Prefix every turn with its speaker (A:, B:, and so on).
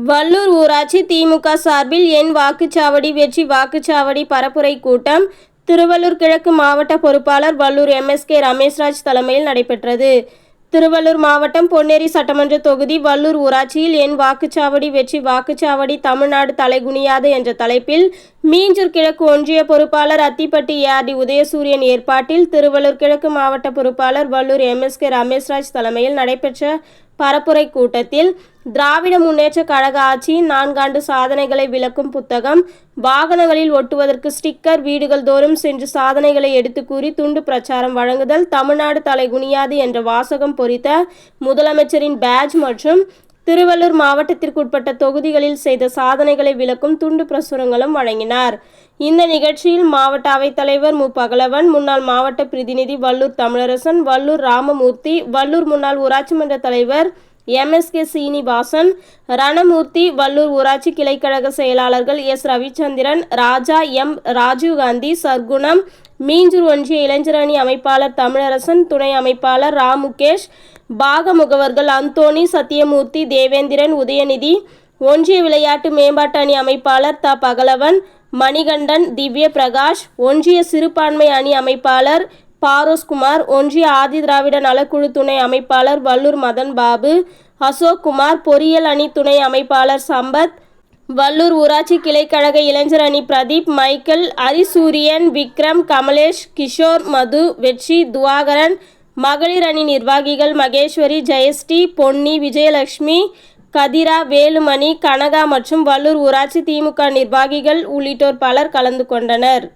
A: வல்லூர் ஊராட்சி திமுக சார்பில் என் வாக்குச்சாவடி வெற்றி வாக்குச்சாவடி பரப்புரை கூட்டம் திருவள்ளூர் கிழக்கு மாவட்ட பொறுப்பாளர் வல்லூர் எம்எஸ்கே ரமேஷ்ராஜ் தலைமையில் நடைபெற்றது. திருவள்ளூர் மாவட்டம் பொன்னேரி சட்டமன்ற தொகுதி வல்லூர் ஊராட்சியில் என் வாக்குச்சாவடி வெற்றி வாக்குச்சாவடி தமிழ்நாடு தலைகுனியாது என்ற தலைப்பில் மீஞ்சூர் கிழக்கு ஒன்றிய பொறுப்பாளர் அத்திப்பட்டி ஏஆர்டி உதயசூரியன் ஏற்பாட்டில் திருவள்ளூர் கிழக்கு மாவட்ட பொறுப்பாளர் வல்லூர் எம்எஸ்கே ரமேஷ்ராஜ் தலைமையில் நடைபெற்ற பரப்புரை கூட்டத்தில் திராவிட முன்னேற்ற கழக ஆட்சியின் 4 ஆண்டு சாதனைகளை விளக்கும் புத்தகம், வாகனங்களில் ஒட்டுவதற்கு ஸ்டிக்கர், வீடுகள் தோறும் சென்று சாதனைகளை எடுத்து கூறி துண்டு பிரச்சாரம் வழங்குதல், தமிழ்நாடு தலைகுனியாது என்ற வாசகம் பொறித்த முதலமைச்சரின் பேட்ஜ் மற்றும் திருவள்ளூர் மாவட்டத்திற்குட்பட்ட தொகுதிகளில் செய்த சாதனைகளை விளக்கும் துண்டு பிரசுரங்களும் வழங்கினார். இந்த நிகழ்ச்சியில் மாவட்ட அவைத்தலைவர் மு. பகலவன், முன்னாள் மாவட்ட பிரதிநிதி வல்லூர் தமிழரசன், வல்லூர் ராமமூர்த்தி, வல்லூர் முன்னாள் ஊராட்சி மன்ற தலைவர் எம்எஸ்கே சீனிவாசன், ரணமூர்த்தி, வல்லூர் ஊராட்சி கிளைக்கழக செயலாளர்கள் எஸ். ரவிச்சந்திரன், ராஜா, எம். ராஜீவ்காந்தி, சர்க்குணம், மீஞ்சூர் ஒன்றிய இளைஞர் அணி அமைப்பாளர் தமிழரசன், துணை அமைப்பாளர் ராமுகேஷ், பாக முகவர்கள் அந்தோணி, சத்தியமூர்த்தி, தேவேந்திரன், உதயநிதி, ஒன்றிய விளையாட்டு மேம்பாட்டு அணி அமைப்பாளர் த. பகலவன், மணிகண்டன், திவ்ய பிரகாஷ், ஒன்றிய சிறுபான்மை அணி அமைப்பாளர் பாரோஸ்குமார், ஒன்றிய ஆதி திராவிட நலக்குழு துணை அமைப்பாளர் வல்லூர் மதன் பாபு, அசோக் குமார், பொறியியல் அணி துணை அமைப்பாளர் சம்பத், வல்லூர் ஊராட்சி கிளைக்கழக இளைஞர் அணி பிரதீப், மைக்கேல், ஹரிசூரியன், விக்ரம், கமலேஷ், கிஷோர், மது, வெற்றி, துவாகரன், மகளிர் அணி நிர்வாகிகள் மகேஸ்வரி, ஜெயஸ்ரீ, பொன்னி, விஜயலட்சுமி, கதிரா, வேலுமணி, கனகா மற்றும் வல்லூர் ஊராட்சி திமுக நிர்வாகிகள் உள்ளிட்டோர் பலர் கலந்து கொண்டனர்.